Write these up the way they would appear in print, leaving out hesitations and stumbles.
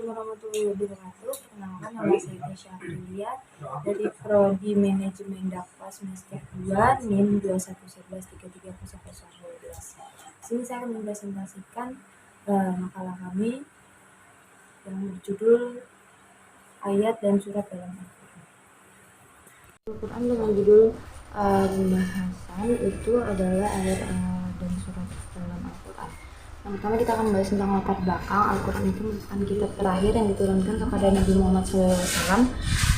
Assalamualaikum warahmatullahi wabarakatuh. Perkenalkan, nama saya Tasya Aprilia dari Prodi Manajemen Dakwa semester 2 NIM 2111330012. Di sini saya akan mempresentasikan makalah kami yang berjudul Ayat dan Surat dalam Al-Quran. Al-Quran dengan judul pembahasan itu adalah ayat dan surat dalam Al-Quran. Yang pertama kita akan membahas tentang latar belakang. Al-Quran itu merupakan kitab terakhir yang diturunkan kepada Nabi Muhammad SAW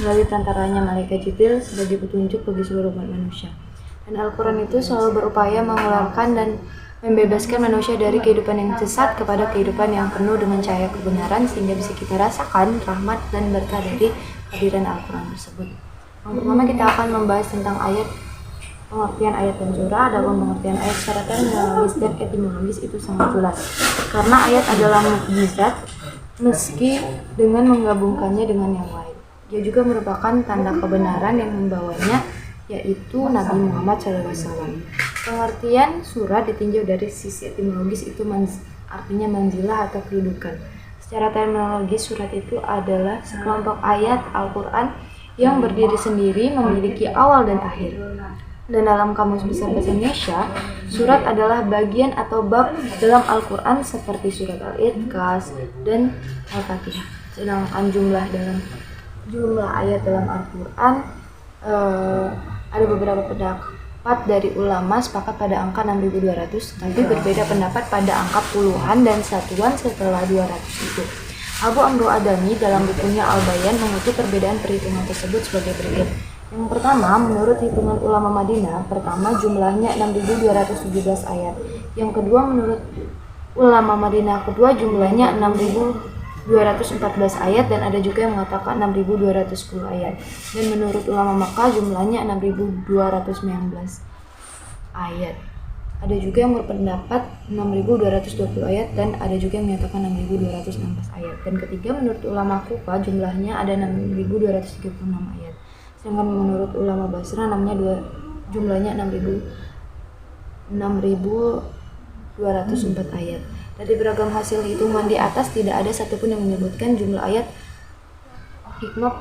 melalui perantaranya malaikat Jibril sebagai petunjuk bagi seluruh umat manusia. Dan Al-Quran itu selalu berupaya mengeluarkan dan membebaskan manusia dari kehidupan yang sesat kepada kehidupan yang penuh dengan cahaya kebenaran, sehingga bisa kita rasakan rahmat dan berkah dari kehadiran Al-Quran tersebut. Yang pertama kita akan membahas tentang pengertian ayat dan surah. Dalam pengertian ayat secara terminologis dan etimologis itu sangat jelas, karena ayat adalah mukjizat meski dengan menggabungkannya dengan yang lain. Dia juga merupakan tanda kebenaran yang membawanya, yaitu Nabi Muhammad SAW. Pengertian surat ditinjau dari sisi etimologis itu artinya manzilah atau kedudukan. Secara terminologis, surat itu adalah sekelompok ayat Al-Quran yang berdiri sendiri, memiliki awal dan akhir. Dan dalam Kamus Besar Bahasa Indonesia, surat adalah bagian atau bab dalam Al-Quran seperti surat Al-Ikhlas dan Al-Fatihah. Sedangkan jumlah ayat dalam Al-Quran ada beberapa pendapat dari ulama sepakat pada angka 6.200, tapi berbeda pendapat pada angka puluhan dan satuan setelah 200 itu. Abu Amru Adami dalam bukunya Al-Bayan mengutip perbedaan perhitungan tersebut sebagai berikut. Yang pertama, menurut hitungan ulama Madinah, pertama jumlahnya 6.217 ayat. Yang kedua, menurut ulama Madinah kedua jumlahnya 6.214 ayat, dan ada juga yang mengatakan 6.210 ayat. Dan menurut ulama Makkah jumlahnya 6.219 ayat. Ada juga yang berpendapat 6.220 ayat, dan ada juga yang menyatakan 6.216 ayat. Dan ketiga, menurut ulama Kufah jumlahnya ada 6.236 ayat. Sedangkan menurut ulama Basra jumlahnya 6.204 ayat. Dari beragam hasil hitungan di atas, tidak ada satupun yang menyebutkan jumlah ayat hikmah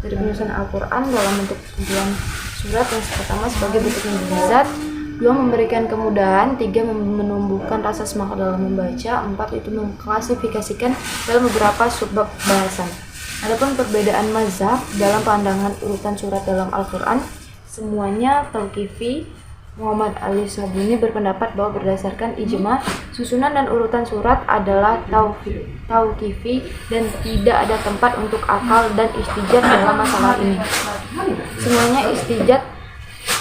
dari penulisan Al-Quran dalam bentuk kumpulan surat. Yang pertama sebagai bentuk mukjizat, 2 memberikan kemudahan, 3 menumbuhkan rasa semangat dalam membaca, 4 itu mengklasifikasikan dalam beberapa subbab bahasan. Adapun perbedaan mazhab dalam pandangan urutan surat dalam Al-Quran, semuanya tauqifi. Muhammad Ali Sabuni berpendapat bahwa berdasarkan ijma, susunan dan urutan surat adalah tauqifi dan tidak ada tempat untuk akal dan istijad dalam masalah ini. Semuanya istijad.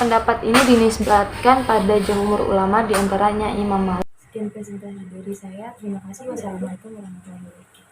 Pendapat ini dinisbatkan pada jumhur ulama, diantaranya Imam Malik. Sekian presentasi dari saya. Terima kasih. Wassalamualaikum warahmatullahi wabarakatuh.